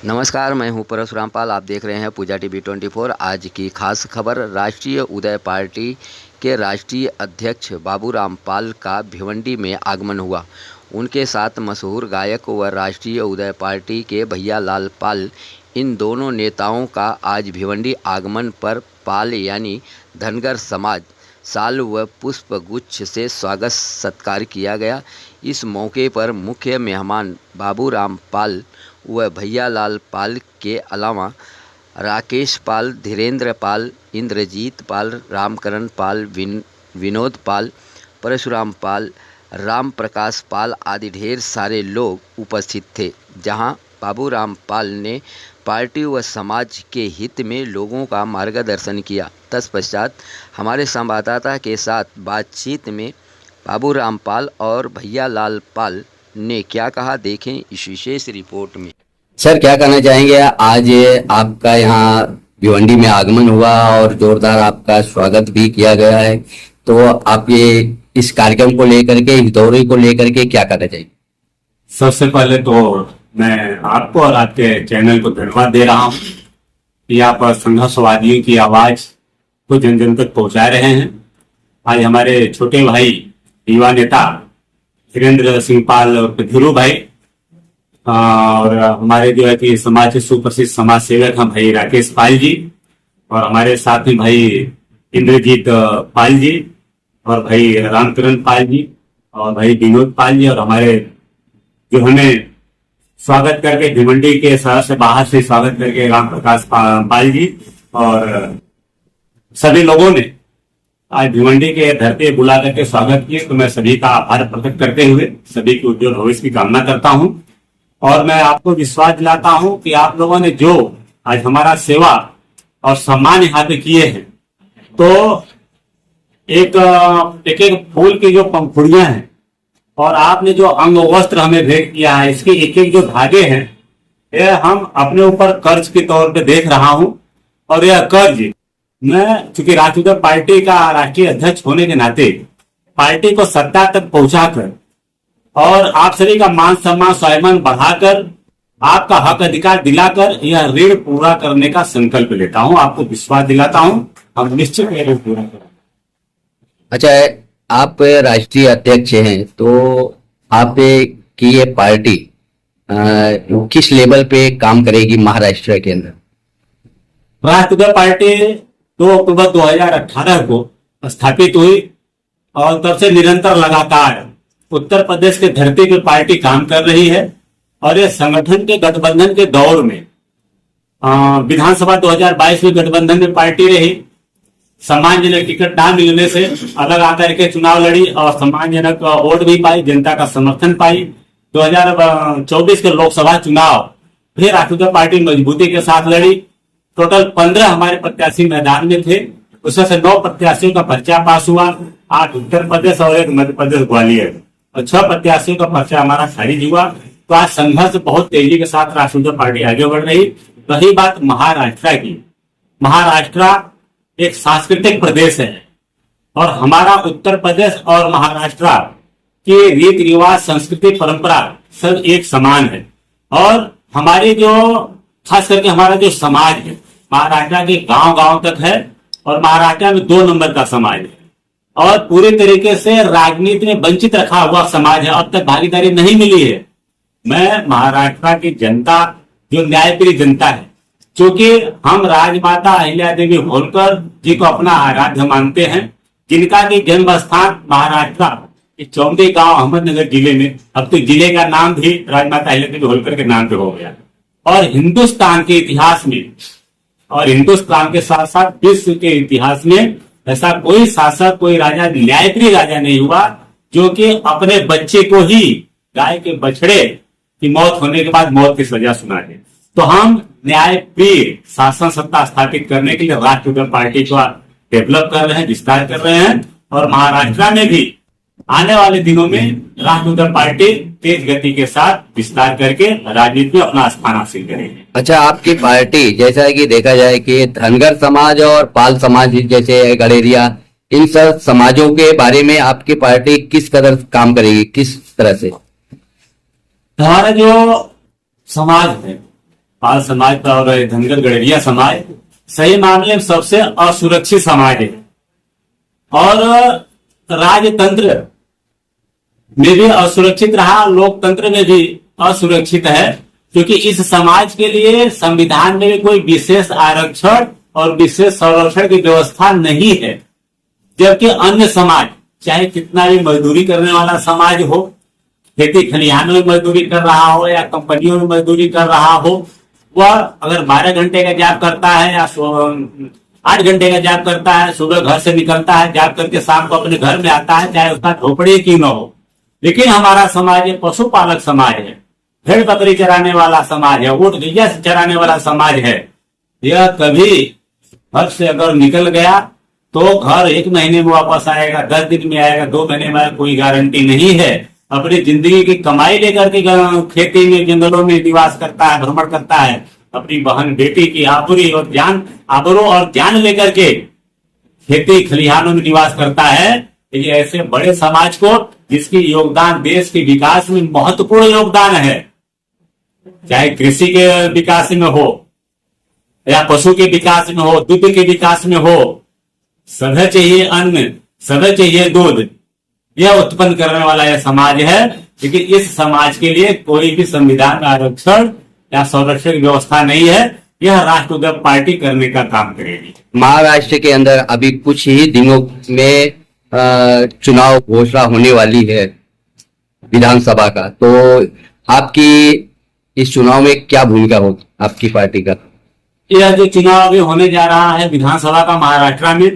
नमस्कार, मैं हूं परशुराम पाल। आप देख रहे हैं पूजा टीवी 24। आज की खास खबर, राष्ट्रीय उदय पार्टी के राष्ट्रीय अध्यक्ष बाबूराम पाल का भिवंडी में आगमन हुआ। उनके साथ मशहूर गायक व राष्ट्रीय उदय पार्टी के भैया लाल पाल, इन दोनों नेताओं का आज भिवंडी आगमन पर पाल यानी धनगर समाज शाल व पुष्प गुच्छ से स्वागत सत्कार किया गया। इस मौके पर मुख्य मेहमान बाबूराम पाल व भैया लाल पाल के अलावा राकेश पाल, धीरेन्द्र पाल, इंद्रजीत पाल, रामकरण पाल, विनोद पाल, परशुराम पाल, राम प्रकाश पाल आदि ढेर सारे लोग उपस्थित थे। जहां बाबूराम पाल ने पार्टी व समाज के हित में लोगों का मार्गदर्शन किया। तत्पश्चात हमारे संवाददाता के साथ बातचीत में बाबूराम पाल और भैया लाल पाल ने क्या कहा, देखें इस विशेष रिपोर्ट में। सर, क्या कहना चाहेंगे? आज आपका यहाँ भिवंडी में आगमन हुआ और जोरदार आपका स्वागत भी किया गया है, तो आप ये इस कार्यक्रम को लेकर के, इस दौरे को लेकर के क्या कहना चाहिए? सबसे पहले तो मैं आपको और आपके चैनल को धन्यवाद दे रहा हूँ कि आप संघर्षवादियों की आवाज को जन जन तक पहुंचा रहे हैं। आज हमारे छोटे भाई युवा नेता धीरेन्द्र सिंह पाल और धीरू भाई और हमारे जो है कि समाज के सुप्रसिद्ध समाज सेवक हैं भाई राकेश पाल जी, और हमारे साथ में भाई इंद्रजीत पाल जी और भाई रामकरण पाल जी और भाई विनोद पाल जी, और हमारे जो हमें स्वागत करके भिवंडी के शहर से बाहर से स्वागत करके राम प्रकाश पाल जी और सभी लोगों ने आज भिवंडी के धरती बुला करके स्वागत किए। तो मैं सभी का आभार प्रकट करते हुए सभी के उज्जवल भविष्य की कामना करता हूं, और मैं आपको विश्वास दिलाता हूं कि आप लोगों ने जो आज हमारा सेवा और सम्मान यहाँ पे किए हैं, तो एक एक फूल की जो पंखुड़ियां हैं और आपने जो अंग वस्त्र हमें भेंट किया है, इसके एक एक जो धागे हैं, यह हम अपने ऊपर कर्ज के तौर पे देख रहा हूं। और यह कर्ज मैं चूंकि राष्ट्रीय पार्टी का राष्ट्रीय अध्यक्ष होने के नाते पार्टी को सत्ता तक पहुंचाकर और आप सभी का मान सम्मान स्वाभिमान बढ़ाकर आपका हक अधिकार दिलाकर यह ऋण पूरा करने का संकल्प लेता हूं। आपको विश्वास दिलाता हूं, हम निश्चित ऋण पूरा करेंगे। अच्छा, आप राष्ट्रीय अध्यक्ष हैं, तो आप की ये पार्टी किस लेवल पे काम करेगी महाराष्ट्र के अंदर? राष्ट्रीय पार्टी 2 अक्टूबर 2018 को स्थापित हुई और तब से निरंतर लगातार उत्तर प्रदेश के धरती पर पार्टी काम कर रही है। और ये संगठन के गठबंधन के दौर में विधानसभा 2022 में गठबंधन में पार्टी रही। सम्मानजनक टिकट ना मिलने से अलग आकर के चुनाव लड़ी और सम्मानजनक वोट भी पाई, जनता का समर्थन पाई। 2024 के लोकसभा चुनाव फिर राष्ट्रीय पार्टी मजबूती के साथ लड़ी। टोटल 15 हमारे प्रत्याशी मैदान में थे, उसमें से 9 प्रत्याशियों का पर्चा पास हुआ, 8 उत्तर प्रदेश और 1 मध्य प्रदेश ग्वालियर, और 6 प्रत्याशियों का पर्चा हमारा खारिज हुआ। तो आज संघर्ष बहुत तेजी के साथ राष्ट्रीय पार्टी आगे बढ़ रही। रही बात महाराष्ट्र की, महाराष्ट्र एक सांस्कृतिक प्रदेश है और हमारा उत्तर प्रदेश और महाराष्ट्र के रीति रिवाज, संस्कृति, परंपरा सब एक समान है। और हमारी जो खास करके हमारा जो समाज है महाराष्ट्र के गांव गांव तक है, और महाराष्ट्र में 2 नंबर का समाज है और पूरी तरीके से राजनीति में वंचित रखा हुआ समाज है। अब तक भागीदारी नहीं मिली है। मैं महाराष्ट्र की जनता जो न्यायप्रिय जनता है, क्योंकि हम राजमाता अहिल्या देवी होलकर जी को अपना आराध्य मानते हैं, जिनका की जन्म स्थान महाराष्ट्र चौंदी गांव अहमदनगर जिले में, अब तो जिले का नाम भी राजमाता अहिल्या देवी होलकर के नाम पे हो गया। और हिंदुस्तान के इतिहास में और हिंदुस्तान के साथ साथ विश्व के इतिहास में ऐसा कोई शासक, कोई राजा, न्यायप्रिय राजा नहीं हुआ जो कि अपने बच्चे को ही गाय के बछड़े की मौत होने के बाद मौत की सजा सुना दे। तो हम न्यायप्रिय शासन सत्ता स्थापित करने के लिए राष्ट्रीय पार्टी को डेवलप कर रहे हैं, विस्तार कर रहे हैं, और महाराष्ट्र में भी आने वाले दिनों में राष्ट्रीय पार्टी तेज गति के साथ विस्तार करके राजनीति में अपना स्थान हासिल करेगी। अच्छा, आपकी पार्टी जैसा कि देखा जाए कि धनगर समाज और पाल समाज जैसे गड़ेरिया, इन सब समाजों के बारे में आपकी पार्टी किस कदर काम करेगी, किस तरह से? हमारा जो समाज है पाल समाज और धनगर गड़ेरिया समाज सही मामले में सबसे असुरक्षित समाज है। और राजतंत्र में भी असुरक्षित रहा, लोकतंत्र में भी असुरक्षित है, क्योंकि इस समाज के लिए संविधान में भी कोई विशेष आरक्षण और विशेष संरक्षण की व्यवस्था नहीं है। जबकि अन्य समाज, चाहे कितना भी मजदूरी करने वाला समाज हो, खेती खलिहानों में मजदूरी कर रहा हो या कंपनियों में मजदूरी कर रहा हो, वह अगर 12 घंटे का जॉब करता है या 8 घंटे का जॉब करता है, सुबह घर से निकलता है, जॉब करके शाम को अपने घर में आता है, चाहे उसका झोपड़ी क्यों न हो। लेकिन हमारा समाज एक पशुपालक समाज है, भेड़ बकरी चराने वाला समाज है, ऊंट गैया से चराने वाला समाज है। यह कभी घर से अगर निकल गया तो घर 1 महीने में वापस आएगा, 10 दिन में आएगा, 2 महीने में आएगा, कोई गारंटी नहीं है। अपनी जिंदगी की कमाई लेकर के खेती में, जंगलों में निवास करता है, भ्रमण करता है, अपनी बहन बेटी की आबरू और जान लेकर के खेती खलिहानों में निवास करता है। ये ऐसे बड़े समाज को, जिसकी योगदान देश के विकास में महत्वपूर्ण योगदान है, चाहे कृषि के विकास में हो या पशु के विकास में हो, दूध के विकास में हो, सदा चाहिए अन्न, सदा चाहिए दूध, यह उत्पन्न करने वाला यह समाज है। लेकिन इस समाज के लिए कोई भी संविधान आरक्षण या संरक्षण की व्यवस्था नहीं है। यह राष्ट्रीय पार्टी करने का काम करेगी। महाराष्ट्र के अंदर अभी कुछ ही दिनों में चुनाव घोषणा होने वाली है विधानसभा का, तो आपकी इस चुनाव में क्या भूमिका होगी आपकी पार्टी का? यह जो चुनाव अभी होने जा रहा है विधानसभा का महाराष्ट्र में,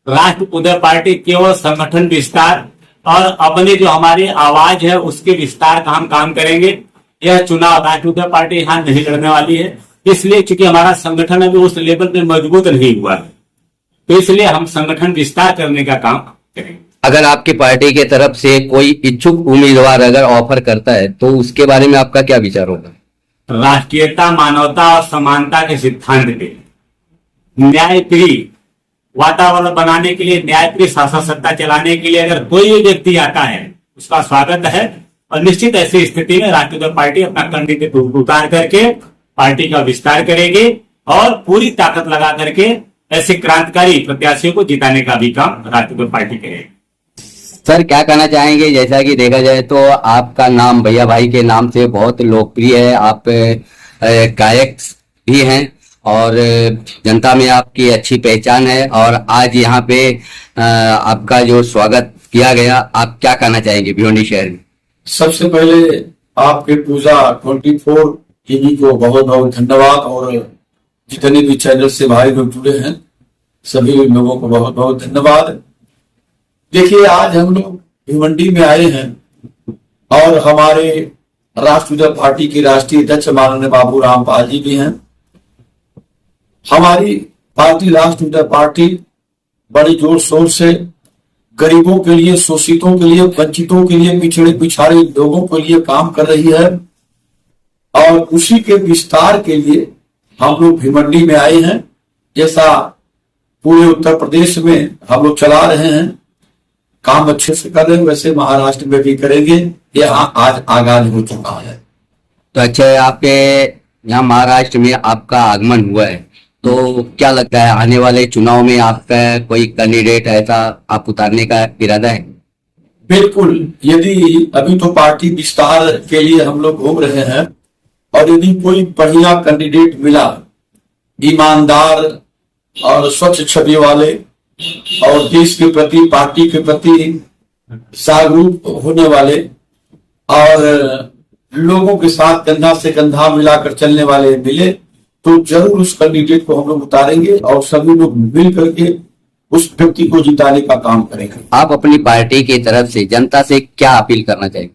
राष्ट्रीय पार्टी केवल संगठन विस्तार और अपनी जो हमारी आवाज है उसके विस्तार का हम काम करेंगे। यह चुनाव राष्ट्रीय पार्टी यहाँ नहीं लड़ने वाली है, इसलिए क्योंकि हमारा संगठन अभी उस लेवल पे मजबूत नहीं हुआ है, तो इसलिए हम संगठन विस्तार करने का काम करेंगे। अगर आपकी पार्टी के तरफ से कोई इच्छुक उम्मीदवार अगर ऑफर करता है तो उसके बारे में आपका क्या विचार होगा? राष्ट्रीयता, मानवता और समानता के सिद्धांत पे न्यायप्रिय वातावरण बनाने के लिए, न्यायप्रिय शासन सत्ता चलाने के लिए अगर कोई भी व्यक्ति आता है उसका स्वागत है। और निश्चित ऐसी स्थिति में राष्ट्रीय पार्टी अपना कैंडिडेट उतार करके पार्टी का विस्तार करेगी और पूरी ताकत लगा करके ऐसे क्रांतिकारी प्रत्याशियों को जिताने का भी काम राष्ट्रीय पार्टी करेगी। सर, क्या कहना चाहेंगे? जैसा कि देखा जाए तो आपका नाम भैया भाई के नाम से बहुत लोकप्रिय है, आप गायक भी हैं और जनता में आपकी अच्छी पहचान है, और आज यहाँ पे आपका जो स्वागत किया गया, आप क्या कहना चाहेंगे भिवंडी शहर में? सबसे पहले आपके पूजा 24 टीवी को बहुत बहुत धन्यवाद, और जितने भी चैनल से भाई लोग जुड़े हैं सभी लोगों को बहुत बहुत धन्यवाद। देखिए, आज हम लोग भिवंडी में आए हैं और हमारे राष्ट्रीय पार्टी के राष्ट्रीय अध्यक्ष माननीय बाबू राम पाल जी भी हैं। हमारी पार्टी राष्ट्रीय पार्टी बड़ी जोर शोर से गरीबों के लिए, शोषितों के लिए, वंचितों के लिए, पिछड़े पिछाड़े लोगों के लिए काम कर रही है, और उसी के विस्तार के लिए हम लोग भिवंडी में आए हैं। जैसा पूरे उत्तर प्रदेश में हम लोग चला रहे हैं, काम अच्छे से कर रहे हैं, वैसे महाराष्ट्र में भी करेंगे। यह आज आगाज हो चुका है। तो अच्छा, आपके यहाँ महाराष्ट्र में आपका आगमन हुआ है, तो क्या लगता है आने वाले चुनाव में आपका कोई कैंडिडेट ऐसा आप उतारने का इरादा है? बिल्कुल, यदि अभी तो पार्टी विस्तार के लिए हम लोग घूम रहे हैं, और यदि कोई बढ़िया कैंडिडेट मिला, ईमानदार और स्वच्छ छवि वाले और देश के प्रति, पार्टी के प्रति जागरूक होने वाले और लोगों के साथ कंधा से कंधा मिलाकर चलने वाले मिले, तो जरूर उस कैंडिडेट को हम लोग उतारेंगे और सभी लोग मिल करके उस व्यक्ति को जिताने का काम करेंगे। आप अपनी पार्टी की तरफ से जनता से क्या अपील करना चाहेंगे?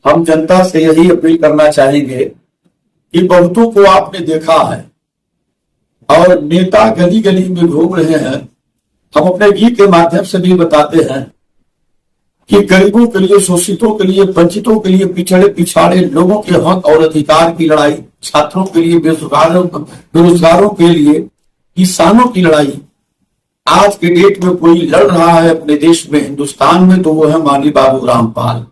हम जनता से यही अपील करना चाहेंगे कि बहुतों को आपने देखा है और नेता गली गली में घूम रहे हैं। हम अपने गीत के माध्यम से भी बताते हैं कि गरीबों के लिए, शोषितों के लिए, वंचितों के लिए, पिछड़े पिछाड़े लोगों के हक और अधिकार की लड़ाई, छात्रों के लिए, बेरोजगारों के लिए, किसानों की लड़ाई आज के डेट में कोई लड़ रहा है अपने देश में, हिंदुस्तान में, तो वो है माननीय बाबू राम पाल।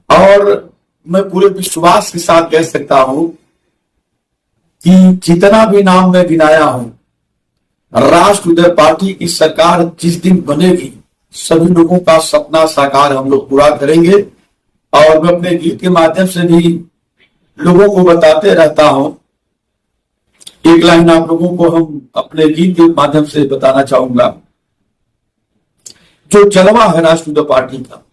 और मैं पूरे विश्वास के साथ कह सकता हूं कि जितना भी नाम मैं गिनाया हूं, राष्ट्र उदय पार्टी की सरकार जिस दिन बनेगी सभी लोगों का सपना साकार हम लोग पूरा करेंगे। और मैं अपने गीत के माध्यम से भी लोगों को बताते रहता हूं। एक लाइन आप लोगों को हम अपने गीत के माध्यम से बताना चाहूंगा। जो जलवा है राष्ट्र उदय पार्टी का,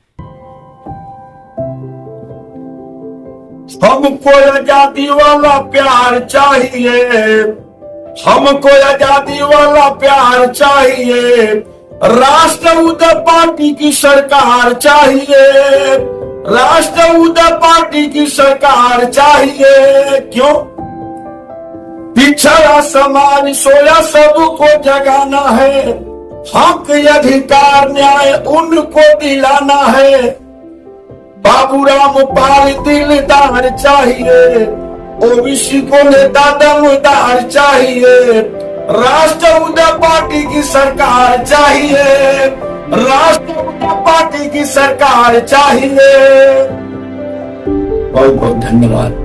हमको आजादी वाला प्यार चाहिए, हमको आजादी वाला प्यार चाहिए, राष्ट्र उदय पार्टी की सरकार चाहिए, राष्ट्र उदय पार्टी की सरकार चाहिए। क्यों? पिछड़ा समाज सोया सबको जगाना है, हक अधिकार न्याय उनको दिलाना है। बाबूराम पाल दिलदार चाहिए, ओबीसी को नेता दमदार चाहिए, राष्ट्र उदय पार्टी की सरकार चाहिए, राष्ट्र उदय पार्टी की सरकार चाहिए। बहुत बहुत धन्यवाद।